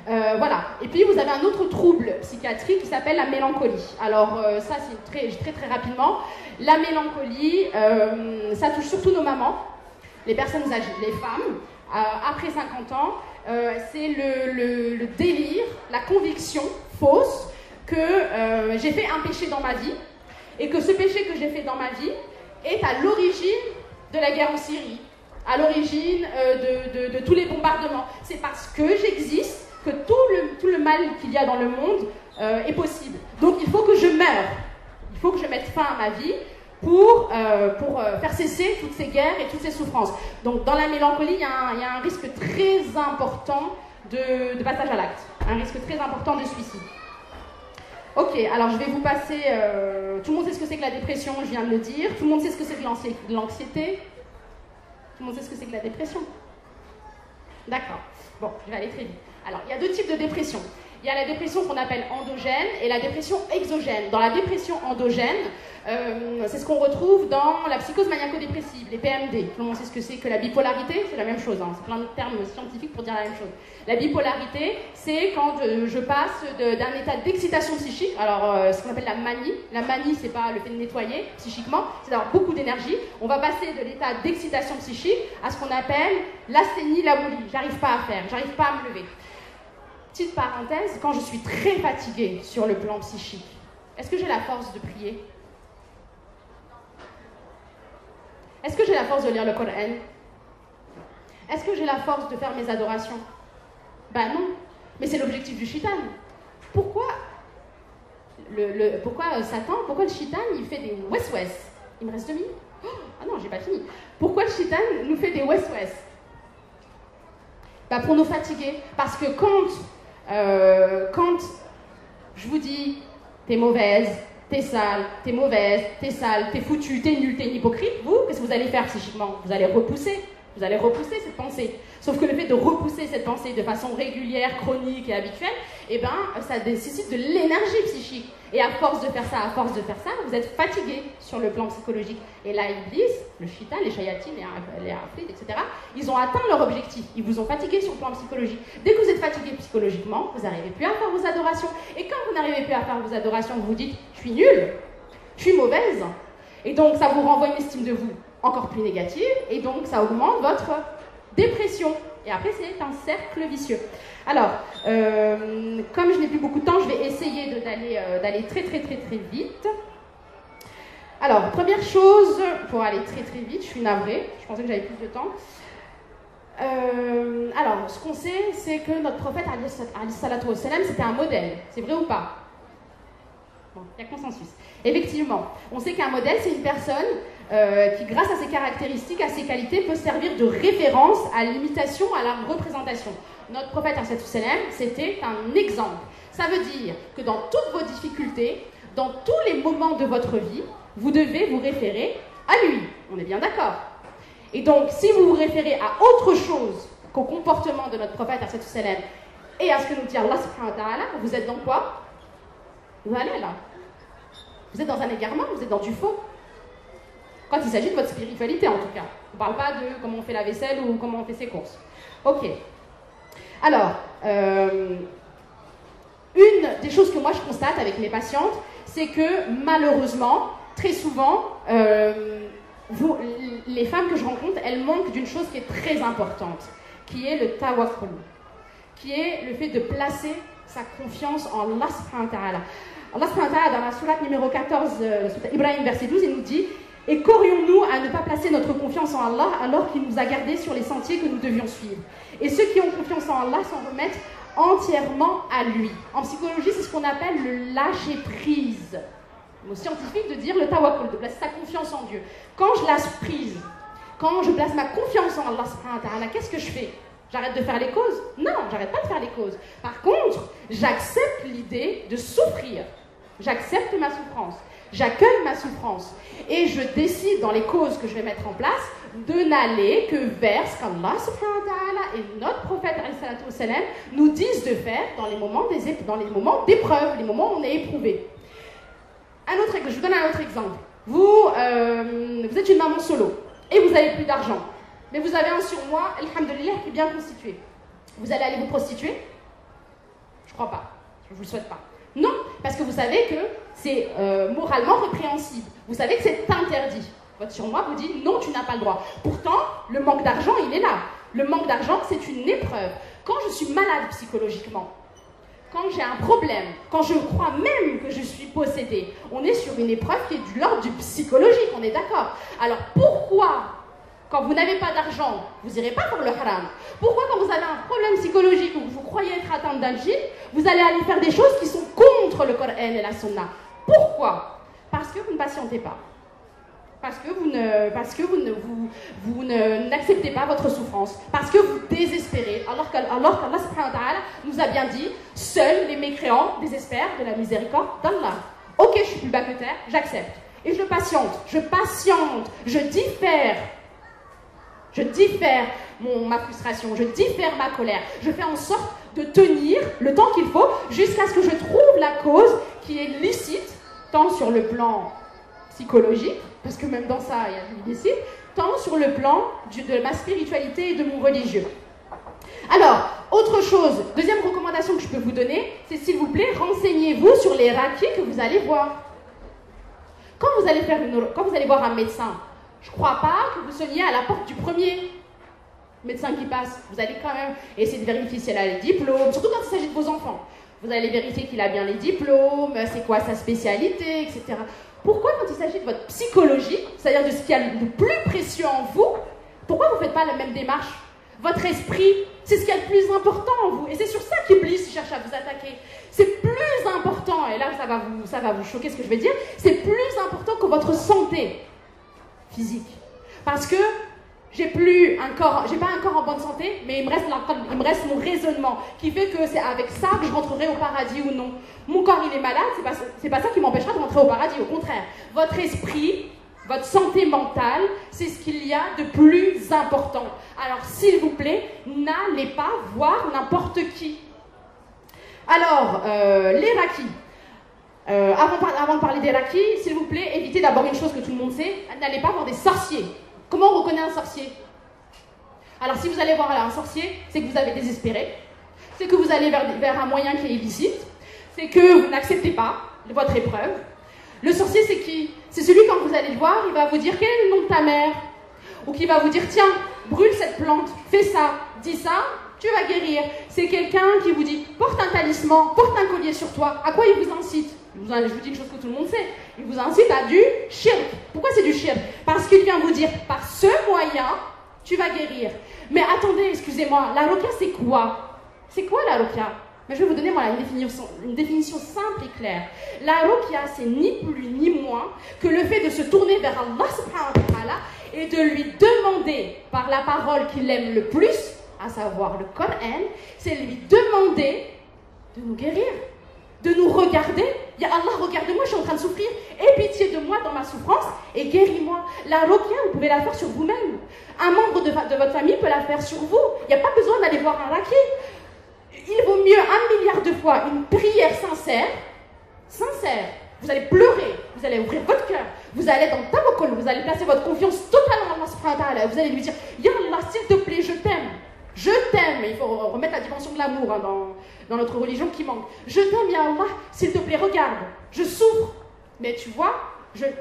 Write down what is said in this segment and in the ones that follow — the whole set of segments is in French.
Voilà. Et puis vous avez un autre trouble psychiatrique qui s'appelle la mélancolie. Alors ça c'est très rapidement. La mélancolie, ça touche surtout nos mamans, les personnes âgées, les femmes. Après 50 ans, c'est le délire, la conviction fausse que j'ai fait un péché dans ma vie et que ce péché que j'ai fait dans ma vie est à l'origine de la guerre en Syrie, à l'origine de tous les bombardements. C'est parce que j'existe que tout le mal qu'il y a dans le monde est possible. Donc il faut que je meure, il faut que je mette fin à ma vie pour faire cesser toutes ces guerres et toutes ces souffrances. Donc dans la mélancolie, il y a un risque très important de passage à l'acte, un risque très important de suicide. Ok, alors je vais vous passer... tout le monde sait ce que c'est que la dépression, je viens de le dire. Tout le monde sait ce que c'est que l'anxiété. Tout le monde sait ce que c'est que la dépression. D'accord. Bon, je vais aller très vite. Alors, il y a deux types de dépression. Il y a la dépression qu'on appelle endogène et la dépression exogène. Dans la dépression endogène, c'est ce qu'on retrouve dans la psychose maniaco-dépressive, les PMD. Tout le monde sait ce que c'est que la bipolarité, c'est la même chose, hein. C'est plein de termes scientifiques pour dire la même chose. La bipolarité, c'est quand je passe d'un état d'excitation psychique, alors ce qu'on appelle la manie. La manie, c'est pas le fait de nettoyer psychiquement, c'est d'avoir beaucoup d'énergie. On va passer de l'état d'excitation psychique à ce qu'on appelle l'asthénie, la boulie. J'arrive pas à faire, j'arrive pas à me lever. Petite parenthèse, quand je suis très fatiguée sur le plan psychique, est-ce que j'ai la force de prier? Est-ce que j'ai la force de lire le Coran? Est-ce que j'ai la force de faire mes adorations? Ben non, mais c'est l'objectif du shaitan. Pourquoi Satan, pourquoi le shaitan il fait des wes-wes? Il me reste 2 minutes. Ah non, j'ai pas fini. Pourquoi le shaitan nous fait des wes-wes? Ben pour nous fatiguer. Parce que quand je vous dis t'es mauvaise, t'es sale, t'es mauvaise, t'es sale, t'es foutue, t'es nulle, t'es une hypocrite, vous, qu'est-ce que vous allez faire psychiquement? Vous allez repousser cette pensée. Sauf que le fait de repousser cette pensée de façon régulière, chronique et habituelle, eh ben, ça nécessite de l'énergie psychique. Et à force de faire ça, vous êtes fatigué sur le plan psychologique. Et là, Iblis, le shaitan, les shayatines, les afrides, etc., ils ont atteint leur objectif. Ils vous ont fatigué sur le plan psychologique. Dès que vous êtes fatigué psychologiquement, vous n'arrivez plus à faire vos adorations. Et quand vous n'arrivez plus à faire vos adorations, vous vous dites « je suis nulle, je suis mauvaise ». Et donc, ça vous renvoie une estime de vous encore plus négative. Et donc, ça augmente votre dépression. Et après, c'est un cercle vicieux. Alors, comme je n'ai plus beaucoup de temps, je vais essayer d'aller très vite. Alors, première chose, pour aller très vite, je suis navrée, je pensais que j'avais plus de temps. Alors, ce qu'on sait, c'est que notre prophète, alayhi salatu wassalam, c'était un modèle. C'est vrai ou pas? Bon, il y a consensus. Effectivement, on sait qu'un modèle, c'est une personne qui, grâce à ses caractéristiques, à ses qualités, peut servir de référence à l'imitation, à la représentation. Notre prophète, c'était un exemple. Ça veut dire que dans toutes vos difficultés, dans tous les moments de votre vie, vous devez vous référer à lui. On est bien d'accord? Et donc, si vous vous référez à autre chose qu'au comportement de notre prophète, et à ce que nous dit Allah subhanahu wa ta'ala, vous êtes dans quoi? Vous allez là. Vous êtes dans un égarement, vous êtes dans du faux. Quand il s'agit de votre spiritualité, en tout cas. On ne parle pas de comment on fait la vaisselle ou comment on fait ses courses. Ok. Alors, une des choses que moi je constate avec mes patientes, c'est que malheureusement, très souvent, les femmes que je rencontre, elles manquent d'une chose qui est très importante, qui est le tawakkul, qui est le fait de placer sa confiance en Allah subhanahu wa ta'ala. Allah subhanahu wa ta'ala, dans la sourate numéro 14, sourate Ibrahim, verset 12, il nous dit « Et qu'aurions-nous à ne pas placer notre confiance en Allah alors qu'il nous a gardés sur les sentiers que nous devions suivre ?» Et ceux qui ont confiance en Allah s'en remettent entièrement à lui. En psychologie, c'est ce qu'on appelle le lâcher-prise. Le mot scientifique de dire le tawakkul, de placer sa confiance en Dieu. Quand je lâche prise, quand je place ma confiance en Allah subhanahu wa ta'ala, qu'est-ce que je fais? J'arrête de faire les causes? Non, j'arrête pas de faire les causes. Par contre, j'accepte l'idée de souffrir. J'accepte ma souffrance. J'accueille ma souffrance. Et je décide dans les causes que je vais mettre en place de n'aller que vers ce qu'Allah subhanahu wa ta'ala et notre prophète nous disent de faire dans les moments d'épreuve, les moments où on est éprouvé. Je vous donne un autre exemple. Vous êtes une maman solo et vous n'avez plus d'argent. Mais vous avez un surmoi, alhamdoulilah, qui est bien constitué. Vous allez aller vous prostituer? crois pas. Je ne vous le souhaite pas. Non, parce que vous savez que c'est moralement répréhensible. Vous savez que c'est interdit. Votre surmoi vous dit non, tu n'as pas le droit. Pourtant, le manque d'argent, il est là. Le manque d'argent, c'est une épreuve. Quand je suis malade psychologiquement, quand j'ai un problème, quand je crois même que je suis possédée, on est sur une épreuve qui est de l'ordre du psychologique, on est d'accord. Alors pourquoi, quand vous n'avez pas d'argent, vous n'irez pas pour le haram? Pourquoi quand vous avez un problème psychologique ou que vous croyez être atteinte d'un djinn, vous allez aller faire des choses qui sont contre le Coran et la Sunna? Pourquoi? Parce que vous ne patientez pas. Parce que vous n'acceptez pas votre souffrance, parce que vous désespérez, alors qu'Allah subhanahu wa ta'ala nous a bien dit, seuls les mécréants désespèrent de la miséricorde d'Allah. Ok, je suis plus bas que terre, j'accepte. Et je patiente, je diffère ma frustration, je diffère ma colère, je fais en sorte de tenir le temps qu'il faut jusqu'à ce que je trouve la cause qui est licite, tant sur le plan psychologique, parce que même dans ça, il y a du illicite, tant sur le plan de ma spiritualité et de mon religieux. Alors, autre chose, deuxième recommandation que je peux vous donner, c'est s'il vous plaît, renseignez-vous sur les rakis que vous allez voir. Quand vous allez voir un médecin, je ne crois pas que vous sonniez à la porte du premier médecin qui passe. Vous allez quand même essayer de vérifier si elle a les diplômes, surtout quand il s'agit de vos enfants. Vous allez vérifier qu'il a bien les diplômes, c'est quoi sa spécialité, etc. Pourquoi quand il s'agit de votre psychologie, c'est-à-dire de ce qu'il y a de plus précieux en vous, pourquoi vous ne faites pas la même démarche? Votre esprit, c'est ce qu'il y a de plus important en vous. Et c'est sur ça qu'Iblis cherche à vous attaquer. C'est plus important, et là ça va vous choquer ce que je vais dire, c'est plus important que votre santé physique. Parce que j'ai pas un corps en bonne santé, mais il me reste mon raisonnement qui fait que c'est avec ça que je rentrerai au paradis ou non. Mon corps, il est malade, c'est pas ça qui m'empêchera de rentrer au paradis, au contraire. Votre esprit, votre santé mentale, c'est ce qu'il y a de plus important. Alors, s'il vous plaît, n'allez pas voir n'importe qui. Alors, les rakis. Avant de parler des rakis, s'il vous plaît, évitez d'abord une chose que tout le monde sait, n'allez pas voir des sorciers. Comment on reconnaît un sorcier? Alors, si vous allez voir là un sorcier, c'est que vous avez désespéré, c'est que vous allez vers un moyen qui est illicite, c'est que vous n'acceptez pas votre épreuve. Le sorcier, c'est qui? C'est celui, quand vous allez le voir, il va vous dire quel est le nom de ta mère, ou qui va vous dire tiens, brûle cette plante, fais ça, dis ça, tu vas guérir. C'est quelqu'un qui vous dit porte un talisman, porte un collier sur toi. À quoi il vous incite? Je vous dis une chose que tout le monde sait. Il vous incite à du shirk. Pourquoi c'est du shirk? Parce qu'il vient vous dire par ce moyen, tu vas guérir. Mais attendez, excusez-moi, la ruqya c'est quoi? C'est quoi la ruqya? Mais je vais vous donner une définition simple et claire. La ruqya, c'est ni plus ni moins que le fait de se tourner vers Allah subhanahu wa ta'ala et de lui demander par la parole qu'il aime le plus, à savoir le Coran, c'est lui demander de nous guérir, de nous regarder. Ya Allah, regarde-moi, je suis en train de souffrir, aie pitié de moi dans ma souffrance et guéris-moi. La ruqya, vous pouvez la faire sur vous-même. Un membre de votre famille peut la faire sur vous. Il n'y a pas besoin d'aller voir un raki. Il vaut mieux 1 milliard de fois une prière sincère. Vous allez pleurer, vous allez ouvrir votre cœur, vous allez dans tawakkul, vous allez placer votre confiance totalement en Allah subhanahu wa ta'ala. Vous allez lui dire, Ya Allah, s'il te plaît, je t'aime. Je t'aime. Il faut remettre la dimension de l'amour dans notre religion qui manque. Je t'aime, Ya Allah, s'il te plaît, regarde. Je souffre. Mais tu vois,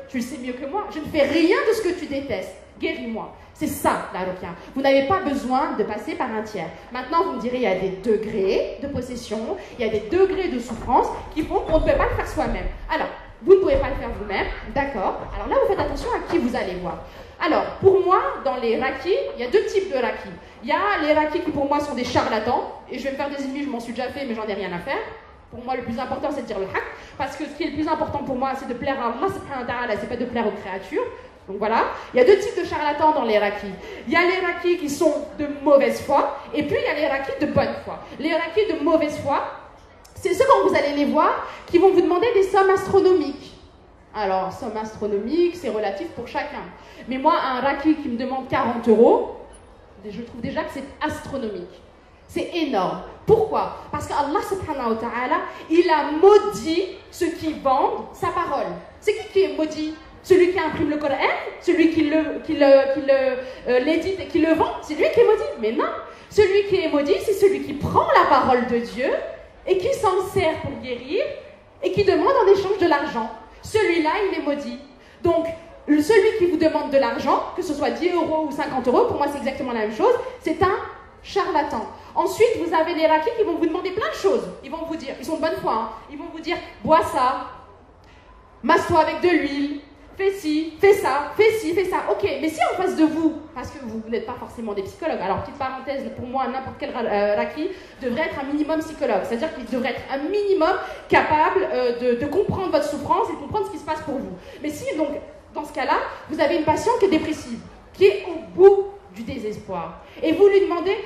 tu le sais mieux que moi, je ne fais rien de ce que tu détestes. Guéris-moi. C'est ça, la ruqya. Vous n'avez pas besoin de passer par un tiers. Maintenant, vous me direz, il y a des degrés de possession, il y a des degrés de souffrance qui font qu'on ne peut pas le faire soi-même. Alors, vous ne pouvez pas le faire vous-même, d'accord. Alors là, vous faites attention à qui vous allez voir. Alors, pour moi, dans les rakis, il y a 2 types de rakis. Il y a les rakis qui, pour moi, sont des charlatans. Et je vais me faire des ennemis, je m'en suis déjà fait, mais j'en ai rien à faire. Pour moi, le plus important, c'est de dire le haq. Parce que ce qui est le plus important pour moi, c'est de plaire à Allah subhanahu wa ta'ala, c'est pas de plaire aux créatures. Donc voilà, il y a 2 types de charlatans dans les rakis. Il y a les rakis qui sont de mauvaise foi, et puis il y a les rakis de bonne foi. Les rakis de mauvaise foi, c'est ceux quand vous allez les voir, qui vont vous demander des sommes astronomiques. Alors, somme astronomique, c'est relatif pour chacun. Mais moi, un raki qui me demande 40 €, je trouve déjà que c'est astronomique. C'est énorme. Pourquoi? Parce qu'Allah subhanahu wa ta'ala, il a maudit ceux qui vendent sa parole. C'est qui est maudit? Celui qui imprime le Coran, celui qui l'édite et qui le vend, c'est lui qui est maudit. Mais non, celui qui est maudit, c'est celui qui prend la parole de Dieu et qui s'en sert pour guérir et qui demande en échange de l'argent. Celui-là, il est maudit. Donc, celui qui vous demande de l'argent, que ce soit 10 € ou 50 €, pour moi c'est exactement la même chose, c'est un charlatan. Ensuite, vous avez les rakis qui vont vous demander plein de choses. Ils vont vous dire, ils sont de bonne foi, hein, ils vont vous dire, bois ça, masse-toi avec de l'huile, fais ci, fais ça, fais ci, fais ça. Ok, mais si en face de vous, parce que vous n'êtes pas forcément des psychologues, alors petite parenthèse, pour moi, n'importe quel raki devrait être un minimum psychologue. C'est-à-dire qu'il devrait être un minimum capable de comprendre votre souffrance et de comprendre ce qui se passe pour vous. Mais si, donc, dans ce cas-là, vous avez une patiente qui est dépressive, qui est au bout du désespoir. Et vous lui demandez,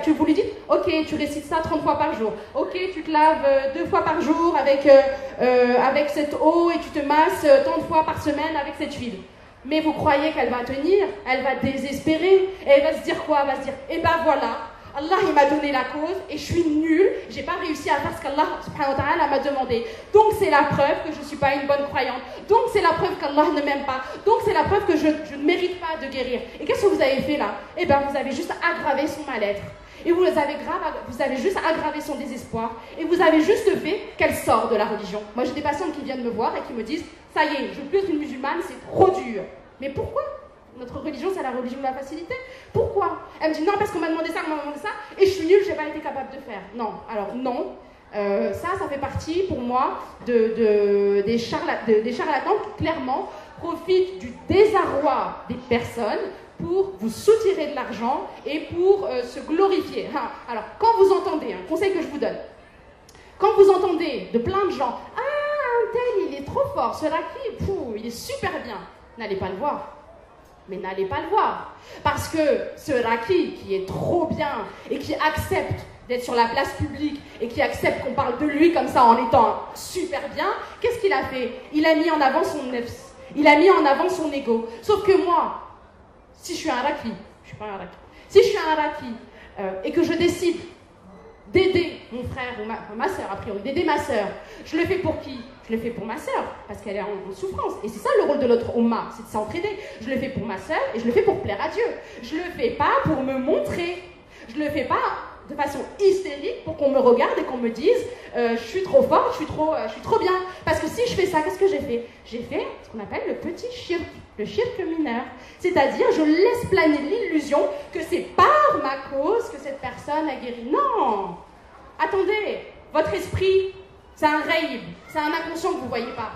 vous lui dites, ok, tu récites ça 30 fois par jour. Ok, tu te laves 2 fois par jour avec cette eau et tu te masses tant de fois par semaine avec cette huile. Mais vous croyez qu'elle va tenir? Elle va désespérer. Et elle va se dire quoi? Elle va se dire, eh ben voilà, Allah il m'a donné la cause et je suis nulle, j'ai pas réussi à faire ce qu'Allah subhanahu wa ta'ala m'a demandé. Donc c'est la preuve que je ne suis pas une bonne croyante. Donc c'est la preuve qu'Allah ne m'aime pas. Donc c'est la preuve que je ne mérite pas de guérir. Et qu'est-ce que vous avez fait là? Eh bien vous avez juste aggravé son mal-être. Et vous avez juste aggravé son désespoir. Et vous avez juste fait qu'elle sort de la religion. Moi j'ai des patientes qui viennent me voir et qui me disent, ça y est, je ne veux plus être une musulmane, c'est trop dur. Mais pourquoi? Notre religion, c'est la religion de la facilité. Pourquoi? Elle me dit non, parce qu'on m'a demandé ça, et je suis nulle, je n'ai pas été capable de faire. Non, alors non. Ça fait partie pour moi des charlatans qui clairement profitent du désarroi des personnes pour vous soutirer de l'argent et pour se glorifier. Alors, quand vous entendez, un conseil que je vous donne, quand vous entendez de plein de gens, ah, un tel, il est trop fort, ce raki, il est super bien, n'allez pas le voir. Mais n'allez pas le voir. Parce que ce raki qui est trop bien et qui accepte d'être sur la place publique et qui accepte qu'on parle de lui comme ça en étant super bien, qu'est-ce qu'il a fait? Il a mis en avant son nefs. Il a mis en avant son ego. Sauf que moi, si je suis un raki, je suis pas un raki, si je suis un raki et que je décide d'aider mon frère ou ma soeur, a priori, d'aider ma soeur, je le fais pour qui? Je le fais pour ma soeur, parce qu'elle est en souffrance. Et c'est ça le rôle de notre Ummah, c'est de s'entraider. Je le fais pour ma soeur et je le fais pour plaire à Dieu. Je le fais pas pour me montrer. Je le fais pas de façon hystérique pour qu'on me regarde et qu'on me dise je suis trop forte, je suis trop bien. Parce que si je fais ça, qu'est-ce que j'ai fait? J'ai fait ce qu'on appelle le petit shirk, le shirk mineur. C'est-à-dire, je laisse planer l'illusion que c'est par ma cause que cette personne a guéri. Non! Attendez, votre esprit, c'est un raïb, c'est un inconscient que vous ne voyez pas.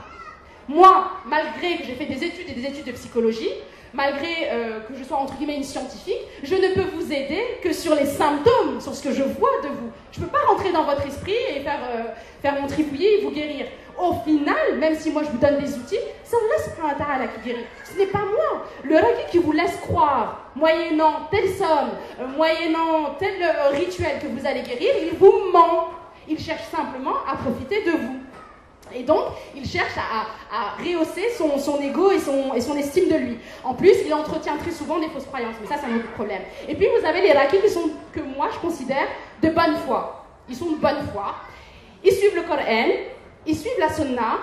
Moi, malgré que j'ai fait des études et des études de psychologie, malgré que je sois entre guillemets une scientifique, je ne peux vous aider que sur les symptômes, sur ce que je vois de vous. Je ne peux pas rentrer dans votre esprit et faire mon tripouiller et vous guérir. Au final, même si moi je vous donne des outils, c'est Allah subhanahu wa ta'ala qui guérit. Ce n'est pas moi. Le raki qui vous laisse croire, moyennant telle somme, moyennant tel rituel que vous allez guérir, il vous ment. Il cherche simplement à profiter de vous. Et donc, il cherche à rehausser son ego et son estime de lui. En plus, il entretient très souvent des fausses croyances, mais ça, c'est un autre problème. Et puis, vous avez les rakis que moi, je considère de bonne foi. Ils sont de bonne foi. Ils suivent le Coran, ils suivent la Sunna,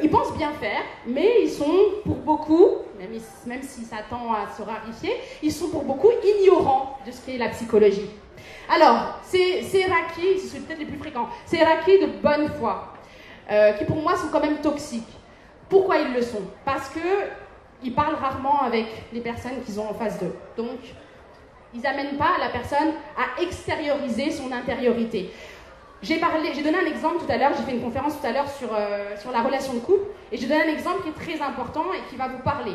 ils pensent bien faire, mais ils sont pour beaucoup, même si ça tend à se raréfier, ils sont pour beaucoup ignorants de ce qu'est la psychologie. Alors, ces rakis, ce sont peut-être les plus fréquents, ces rakis de bonne foi, qui pour moi sont quand même toxiques. Pourquoi ils le sont? Parce qu'ils parlent rarement avec les personnes qu'ils ont en face d'eux. Donc, ils n'amènent pas la personne à extérioriser son intériorité. J'ai donné un exemple tout à l'heure, j'ai fait une conférence tout à l'heure sur la relation de couple, et j'ai donné un exemple qui est très important et qui va vous parler.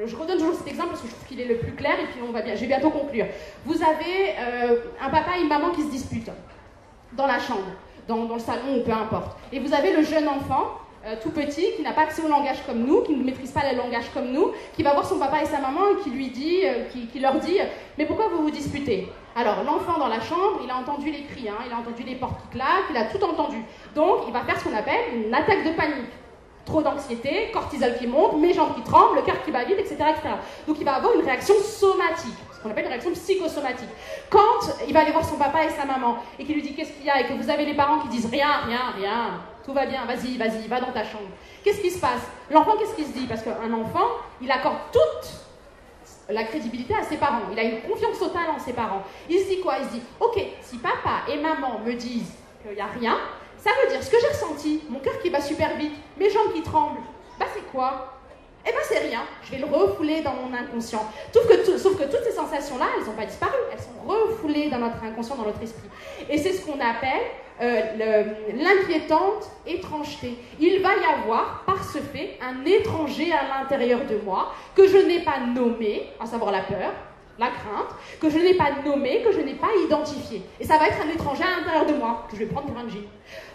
Je redonne toujours cet exemple parce que je trouve qu'il est le plus clair, et puis je vais bientôt conclure. Vous avez un papa et une maman qui se disputent dans la chambre, dans le salon ou peu importe. Et vous avez le jeune enfant, tout petit, qui n'a pas accès au langage comme nous, qui ne maîtrise pas le langage comme nous, qui va voir son papa et sa maman et qui leur dit « Mais pourquoi vous vous disputez ?» Alors, l'enfant dans la chambre, il a entendu les cris, il a entendu les portes qui claquent, il a tout entendu. Donc, il va faire ce qu'on appelle une attaque de panique. Trop d'anxiété, cortisol qui monte, mes jambes qui tremblent, le cœur qui bat vite, etc., etc. Donc, il va avoir une réaction somatique, ce qu'on appelle une réaction psychosomatique. Quand il va aller voir son papa et sa maman, et qu'il lui dit qu'est-ce qu'il y a, et que vous avez les parents qui disent rien, tout va bien, vas-y, va dans ta chambre. Qu'est-ce qui se passe? L'enfant, qu'est-ce qu'il se dit? Parce qu'un enfant, il accorde la crédibilité à ses parents. Il a une confiance totale en ses parents. Il se dit quoi? Il se dit, ok, si papa et maman me disent qu'il n'y a rien, ça veut dire ce que j'ai ressenti, mon cœur qui bat super vite, mes jambes qui tremblent, bah c'est quoi? Eh ben c'est rien, je vais le refouler dans mon inconscient. Sauf que toutes ces sensations-là, elles n'ont pas disparu, elles sont refoulées dans notre inconscient, dans notre esprit. Et c'est ce qu'on appelle l'inquiétante étrangeté. Il va y avoir, par ce fait, un étranger à l'intérieur de moi que je n'ai pas nommé, à savoir la peur, la crainte, que je n'ai pas nommé, que je n'ai pas identifié. Et ça va être un étranger à l'intérieur de moi, que je vais prendre pour un djinn.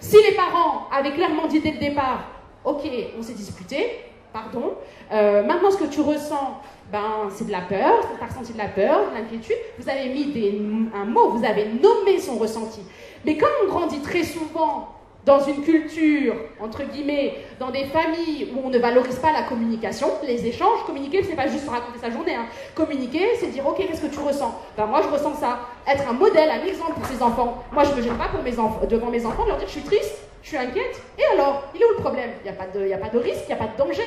Si les parents avaient clairement dit dès le départ, ok, on s'est disputé, pardon, maintenant ce que tu ressens, ben, c'est de la peur, tu as ressenti de la peur, de l'inquiétude, vous avez mis un mot, vous avez nommé son ressenti. Mais comme on grandit très souvent dans une culture, entre guillemets, dans des familles où on ne valorise pas la communication, les échanges, communiquer, c'est pas juste se raconter sa journée, hein. Communiquer, c'est dire, ok, qu'est-ce que tu ressens? Ben, moi, je ressens ça. Être un modèle, un exemple pour ses enfants. Moi, je me gêne pas pour devant mes enfants, de leur dire, je suis triste, je suis inquiète. Et alors, il est où le problème? Il n'y a pas de risque, il n'y a pas de danger.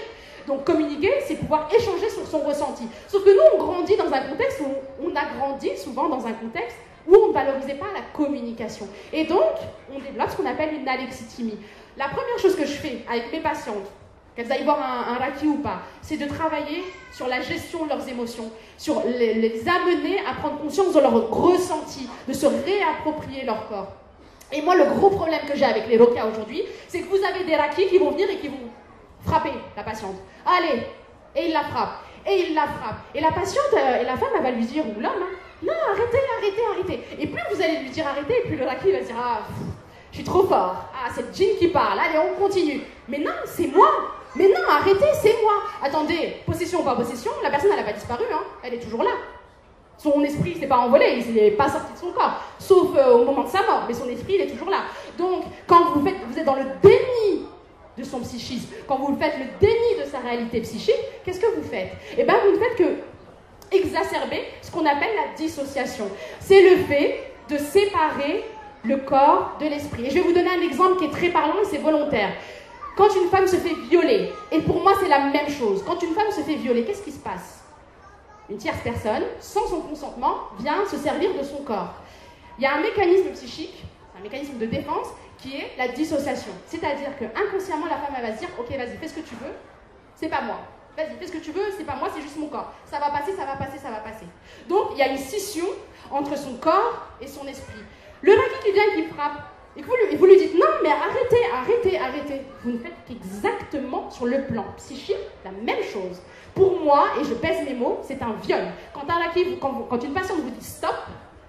Donc, communiquer, c'est pouvoir échanger sur son ressenti. Sauf que nous, on grandit dans un contexte où on a grandi souvent dans un contexte où on ne valorisait pas la communication. Et donc, on développe ce qu'on appelle une alexithymie. La première chose que je fais avec mes patientes, qu'elles aillent voir un Reiki ou pas, c'est de travailler sur la gestion de leurs émotions, sur les amener à prendre conscience de leur ressenti, de se réapproprier leur corps. Et moi, le gros problème que j'ai avec les Rokia aujourd'hui, c'est que vous avez des Reiki qui vont venir et qui vont frapper la patiente. Allez, et il la frappe, et il la frappe. Et la patiente, et la femme, elle va lui dire, ou l'homme, hein, non, arrêtez, arrêtez, arrêtez. Et plus vous allez lui dire arrêtez, et plus le Reiki va dire, ah, je suis trop fort. Ah, c'est le djinn qui parle, allez, on continue. Mais non, c'est moi. Mais non, arrêtez, c'est moi. Attendez, possession ou pas possession, la personne, elle n'a pas disparu, hein, elle est toujours là. Son esprit ne s'est pas envolé, il n'est pas sorti de son corps, sauf au moment de sa mort, mais son esprit, il est toujours là. Donc, quand vous êtes dans le déni de son psychisme, quand vous faites le déni de sa réalité psychique, qu'est-ce que vous faites? Eh bien, vous ne faites que exacerber ce qu'on appelle la dissociation. C'est le fait de séparer le corps de l'esprit. Et je vais vous donner un exemple qui est très parlant et c'est volontaire. Quand une femme se fait violer, et pour moi c'est la même chose, quand une femme se fait violer, qu'est-ce qui se passe? Une tierce personne, sans son consentement, vient se servir de son corps. Il y a un mécanisme psychique, un mécanisme de défense, qui est la dissociation. C'est-à-dire que inconsciemment, la femme elle va se dire « Ok, vas-y, fais ce que tu veux, c'est pas moi. Vas-y, fais ce que tu veux, c'est pas moi, c'est juste mon corps. Ça va passer, ça va passer, ça va passer. » Donc, il y a une scission entre son corps et son esprit. Le Reiki qui vient et qui frappe, et vous lui dites « Non, mais arrêtez, arrêtez, arrêtez. » Vous ne faites qu'exactement sur le plan psychique la même chose. Pour moi, et je pèse mes mots, c'est un viol. Quand une patiente vous dit « Stop »,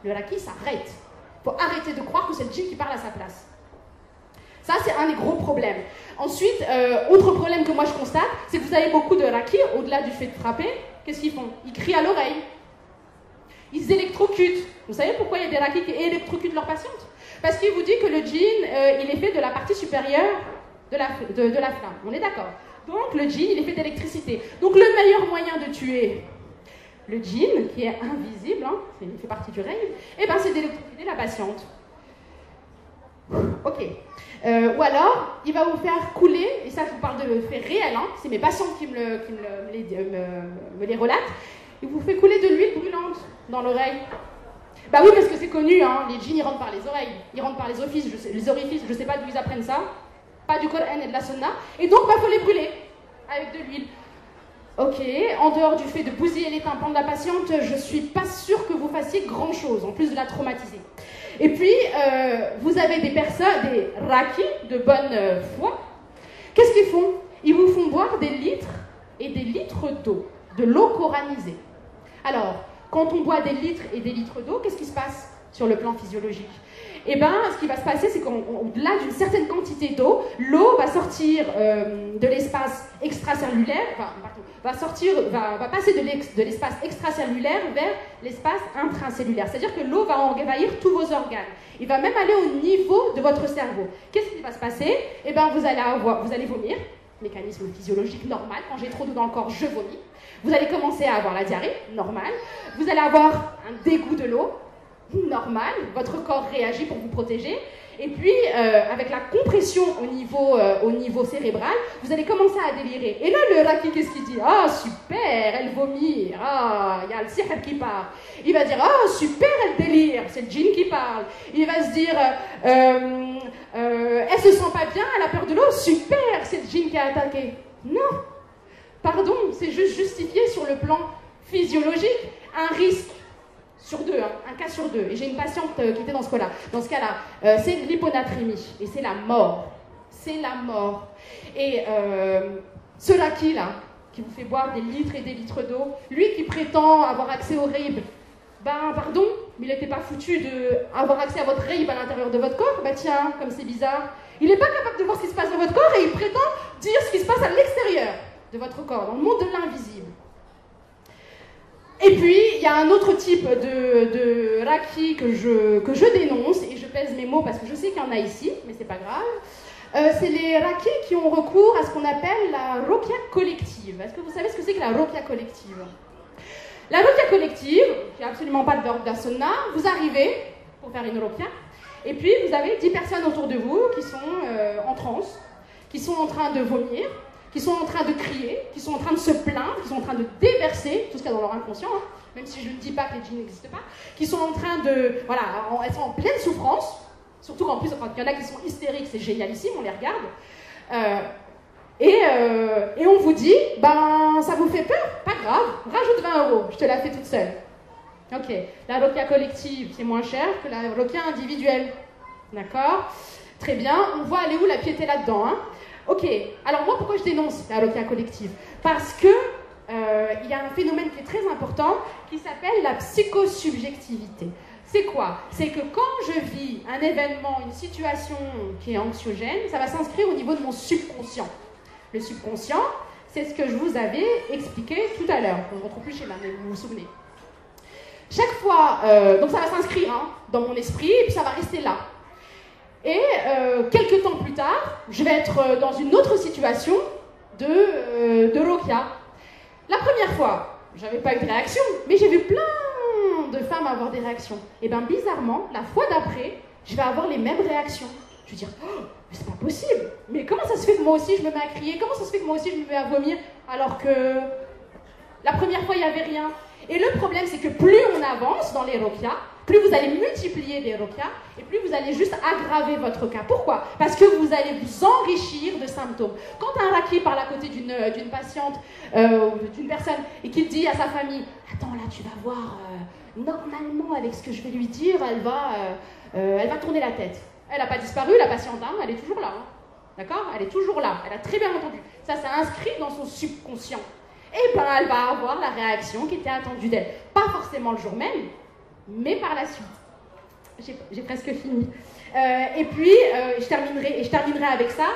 le Reiki s'arrête. Il faut arrêter de croire que c'est le djinn qui parle à sa place. Ça, c'est un des gros problèmes. Ensuite, autre problème que moi je constate, c'est que vous avez beaucoup de Reiki, au-delà du fait de frapper, qu'est-ce qu'ils font? Ils crient à l'oreille. Ils électrocutent. Vous savez pourquoi il y a des Reiki qui électrocutent leurs patientes? Parce qu'il vous dit que le djinn, il est fait de la partie supérieure de la flamme. On est d'accord? Donc, le djinn, il est fait d'électricité. Donc, le meilleur moyen de tuer le djinn, qui est invisible, hein, il fait partie du règne, eh ben, c'est d'électrocuter la patiente. Ok. Ou alors, il va vous faire couler, et ça je vous parle de faits réels, hein, c'est mes patients qui me les relatent, il vous fait couler de l'huile brûlante dans l'oreille. Bah oui, parce que c'est connu, hein, les djinns ils rentrent par les oreilles, ils rentrent par les orifices, je sais pas d'où ils apprennent ça, pas du Coran et de la Sunna, et donc bah faut les brûler avec de l'huile. Ok, en dehors du fait de bousiller les tympans de la patiente, je suis pas sûre que vous fassiez grand chose, en plus de la traumatiser. Et puis, vous avez des personnes, des Reiki de bonne foi. Qu'est-ce qu'ils font? Ils vous font boire des litres et des litres d'eau, de l'eau coranisée. Alors, quand on boit des litres et des litres d'eau, qu'est-ce qui se passe sur le plan physiologique? Eh bien, ce qui va se passer, c'est qu'au-delà d'une certaine quantité d'eau, l'eau va sortir de l'espace extracellulaire, va passer de l'espace extracellulaire vers l'espace intracellulaire. C'est-à-dire que l'eau va envahir tous vos organes. Il va même aller au niveau de votre cerveau. Qu'est-ce qui va se passer? Eh bien, vous allez vomir, mécanisme physiologique normal. Quand j'ai trop d'eau dans le corps, je vomis. Vous allez commencer à avoir la diarrhée, normal. Vous allez avoir un dégoût de l'eau. normal, votre corps réagit pour vous protéger. Et puis, avec la compression au niveau cérébral, vous allez commencer à délirer. Et là, le raki, qu'est-ce qu'il dit? Ah, super, elle vomit. Ah, il y a le sihr qui part. Il va dire, ah, super, elle délire. C'est le djinn qui parle. Il va se dire, elle se sent pas bien, elle a peur de l'eau. Super, c'est le djinn qui a attaqué. Non, pardon, c'est juste justifié sur le plan physiologique. Un risque sur deux, hein, un cas sur deux. Et j'ai une patiente qui était dans ce cas-là. Dans ce cas-là, c'est de l'hyponatrémie. Et c'est la mort. C'est la mort. Et ce raki, là, qui vous fait boire des litres et des litres d'eau, lui qui prétend avoir accès au reib, ben, pardon, mais il n'était pas foutu d'avoir accès à votre reib à l'intérieur de votre corps. Ben tiens, comme c'est bizarre. Il n'est pas capable de voir ce qui se passe dans votre corps et il prétend dire ce qui se passe à l'extérieur de votre corps, dans le monde de l'invisible. Et puis, il y a un autre type de raki que je dénonce, et je pèse mes mots parce que je sais qu'il y en a ici, mais c'est pas grave. C'est les rakis qui ont recours à ce qu'on appelle la rokia collective. Est-ce que vous savez ce que c'est que la rokia collective? La rokia collective, qui n'est absolument pas d'ordre d'asana, vous arrivez pour faire une rokia, et puis vous avez 10 personnes autour de vous qui sont en transe, qui sont en train de vomir, qui sont en train de crier, qui sont en train de se plaindre, qui sont en train de déverser tout ce qu'il y a dans leur inconscient, hein, même si je ne dis pas que les djinns n'existent pas, qui sont en train de, voilà, elles sont en pleine souffrance, surtout qu'en plus, quand il y en a qui sont hystériques, c'est génialissime, on les regarde, et on vous dit, ben, ça vous fait peur? Pas grave, rajoute 20 €, je te la fais toute seule. Ok, la rokia collective, c'est moins cher que la rokia individuelle, d'accord? Très bien, on voit aller où la piété là-dedans, hein. Ok, alors moi pourquoi je dénonce la rokia collective? Parce que il y a un phénomène qui est très important qui s'appelle la psychosubjectivité. C'est quoi? C'est que quand je vis un événement, une situation qui est anxiogène, ça va s'inscrire au niveau de mon subconscient. Le subconscient, c'est ce que je vous avais expliqué tout à l'heure. On ne retrouve plus schéma, mais vous vous souvenez. Chaque fois, donc ça va s'inscrire hein, dans mon esprit et puis ça va rester là. Et quelques temps plus tard, je vais être dans une autre situation de rokia. La première fois, j'avais pas eu de réaction, mais j'ai vu plein de femmes avoir des réactions. Et bien bizarrement, la fois d'après, je vais avoir les mêmes réactions. Je vais dire, oh, mais c'est pas possible. Mais comment ça se fait que moi aussi je me mets à crier? Comment ça se fait que moi aussi je me mets à vomir alors que la première fois il n'y avait rien? Et le problème, c'est que plus on avance dans les rokias, plus vous allez multiplier les rokias et plus vous allez juste aggraver votre cas. Pourquoi? Parce que vous allez vous enrichir de symptômes. Quand un raki parle à côté d'une patiente, d'une personne, et qu'il dit à sa famille, attends là, tu vas voir, normalement avec ce que je vais lui dire, elle va tourner la tête. Elle n'a pas disparu, la patiente, hein, elle est toujours là. Hein. D'accord? Elle est toujours là, elle a très bien entendu. Ça inscrit dans son subconscient. Et ben elle va avoir la réaction qui était attendue d'elle. Pas forcément le jour même, mais par la suite. J'ai presque fini. Et puis, je terminerai avec ça.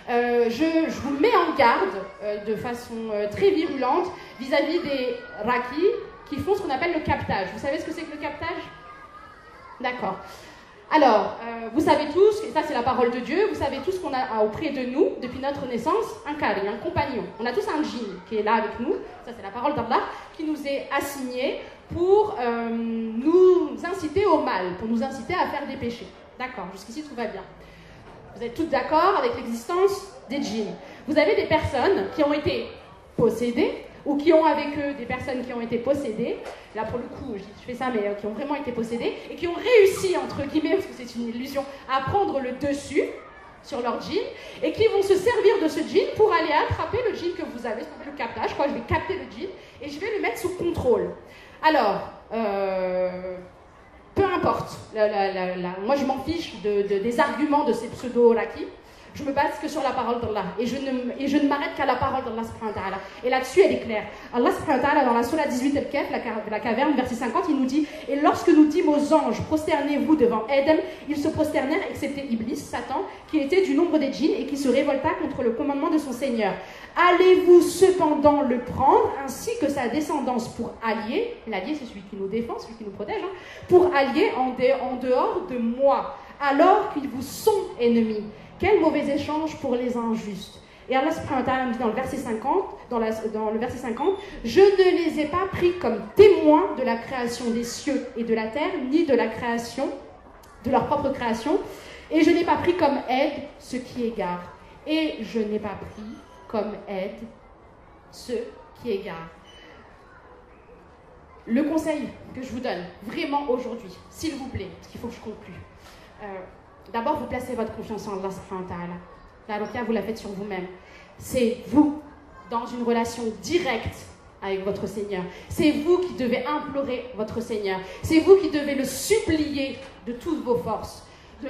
Je vous mets en garde de façon très virulente vis-à-vis des rakis qui font ce qu'on appelle le captage. Vous savez ce que c'est que le captage? D'accord. Alors, vous savez tous, et ça c'est la parole de Dieu, vous savez tous qu'on a auprès de nous, depuis notre naissance, un kari, un compagnon. On a tous un djinn qui est là avec nous, ça c'est la parole d'Allah, qui nous est assigné pour nous inciter au mal, pour nous inciter à faire des péchés. D'accord, jusqu'ici tout va bien. Vous êtes toutes d'accord avec l'existence des djinns. Vous avez des personnes qui ont été possédées, ou qui ont avec eux des personnes qui ont été possédées, là pour le coup je fais ça, mais qui ont vraiment été possédées, et qui ont réussi, entre guillemets, parce que c'est une illusion, à prendre le dessus sur leur djinn, et qui vont se servir de ce djinn pour aller attraper le djinn que vous avez, le captage, je crois que je vais capter le djinn, et je vais le mettre sous contrôle. Alors, peu importe, moi je m'en fiche des arguments de ces pseudo-rakis. Je me base que sur la parole d'Allah et je ne m'arrête qu'à la parole d'Allah subhanahu wa ta'ala. Et là-dessus, elle est claire. Allah subhanahu wa ta'ala, dans la surah 18 Al-Kahf, la caverne, verset 50, il nous dit « Et lorsque nous dîmes aux anges, prosternez-vous devant Adam, ils se prosternèrent, excepté Iblis, Satan, qui était du nombre des djinns et qui se révolta contre le commandement de son Seigneur. Allez-vous cependant le prendre, ainsi que sa descendance pour allier, l'allié c'est celui qui nous défend, celui qui nous protège, hein, pour allier en dehors de moi, alors qu'ils vous sont ennemis. Quel mauvais échange pour les injustes. Et Allah subhanahu wa ta'ala dit dans le verset 50, dans le verset 50, je ne les ai pas pris comme témoins de la création des cieux et de la terre, ni de la création, de leur propre création, et je n'ai pas pris comme aide ceux qui égarent. Et je n'ai pas pris comme aide ceux qui égarent. Le conseil que je vous donne, vraiment aujourd'hui, s'il vous plaît, parce qu'il faut que je conclue. D'abord, vous placez votre confiance en Allah subhanahu wa ta'ala. La ruqya, vous la faites sur vous-même. C'est vous, dans une relation directe avec votre Seigneur. C'est vous qui devez implorer votre Seigneur. C'est vous qui devez le supplier de toutes vos forces.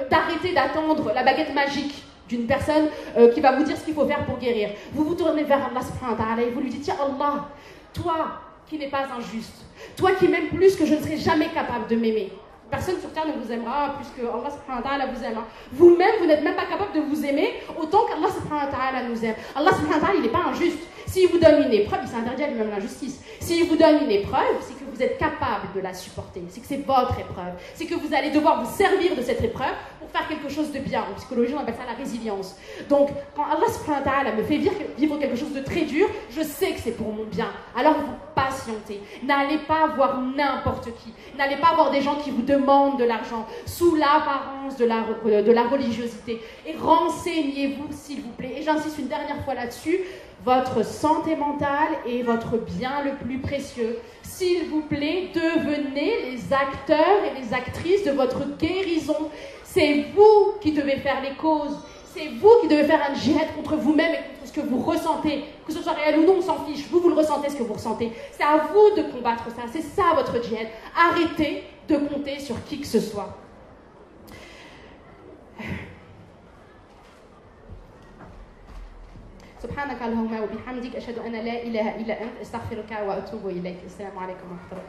D'arrêter d'attendre la baguette magique d'une personne qui va vous dire ce qu'il faut faire pour guérir. Vous vous tournez vers Allah subhanahu wa ta'ala et vous lui dites, « Ya Allah, toi qui n'es pas injuste, toi qui m'aimes plus que je ne serai jamais capable de m'aimer. Personne sur terre ne vous aimera plus que Allah subhanahu wa ta'ala vous aime. Vous-même, vous n'êtes même pas capable de vous aimer autant qu'Allah subhanahu wa ta'ala nous aime. Allah subhanahu wa ta'ala, il n'est pas injuste. S'il vous donne une épreuve, il s'interdit à lui-même l'injustice. S'il vous donne une épreuve, c'est que vous êtes capable de la supporter. C'est que c'est votre épreuve. C'est que vous allez devoir vous servir de cette épreuve pour faire quelque chose de bien. En psychologie, on appelle ça la résilience. Donc, quand Allah subhanahu wa ta'ala me fait vivre quelque chose de très dur, je sais que c'est pour mon bien. Alors, vous patientez. N'allez pas voir n'importe qui. N'allez pas voir des gens qui vous demandent de l'argent sous l'apparence de la religiosité. Et renseignez-vous, s'il vous plaît. Et j'insiste une dernière fois là-dessus. Votre santé mentale est votre bien le plus précieux. S'il vous plaît, devenez les acteurs et les actrices de votre guérison. C'est vous qui devez faire les causes. C'est vous qui devez faire un djihad contre vous-même et contre ce que vous ressentez. Que ce soit réel ou non, on s'en fiche. Vous le ressentez, ce que vous ressentez. C'est à vous de combattre ça. C'est ça votre djihad. Arrêtez de compter sur qui que ce soit. سبحانك اللهم وبحمدك أشهد أن لا إله إلا أنت أستغفرك وأتوب إليك. السلام عليكم ورحمة الله.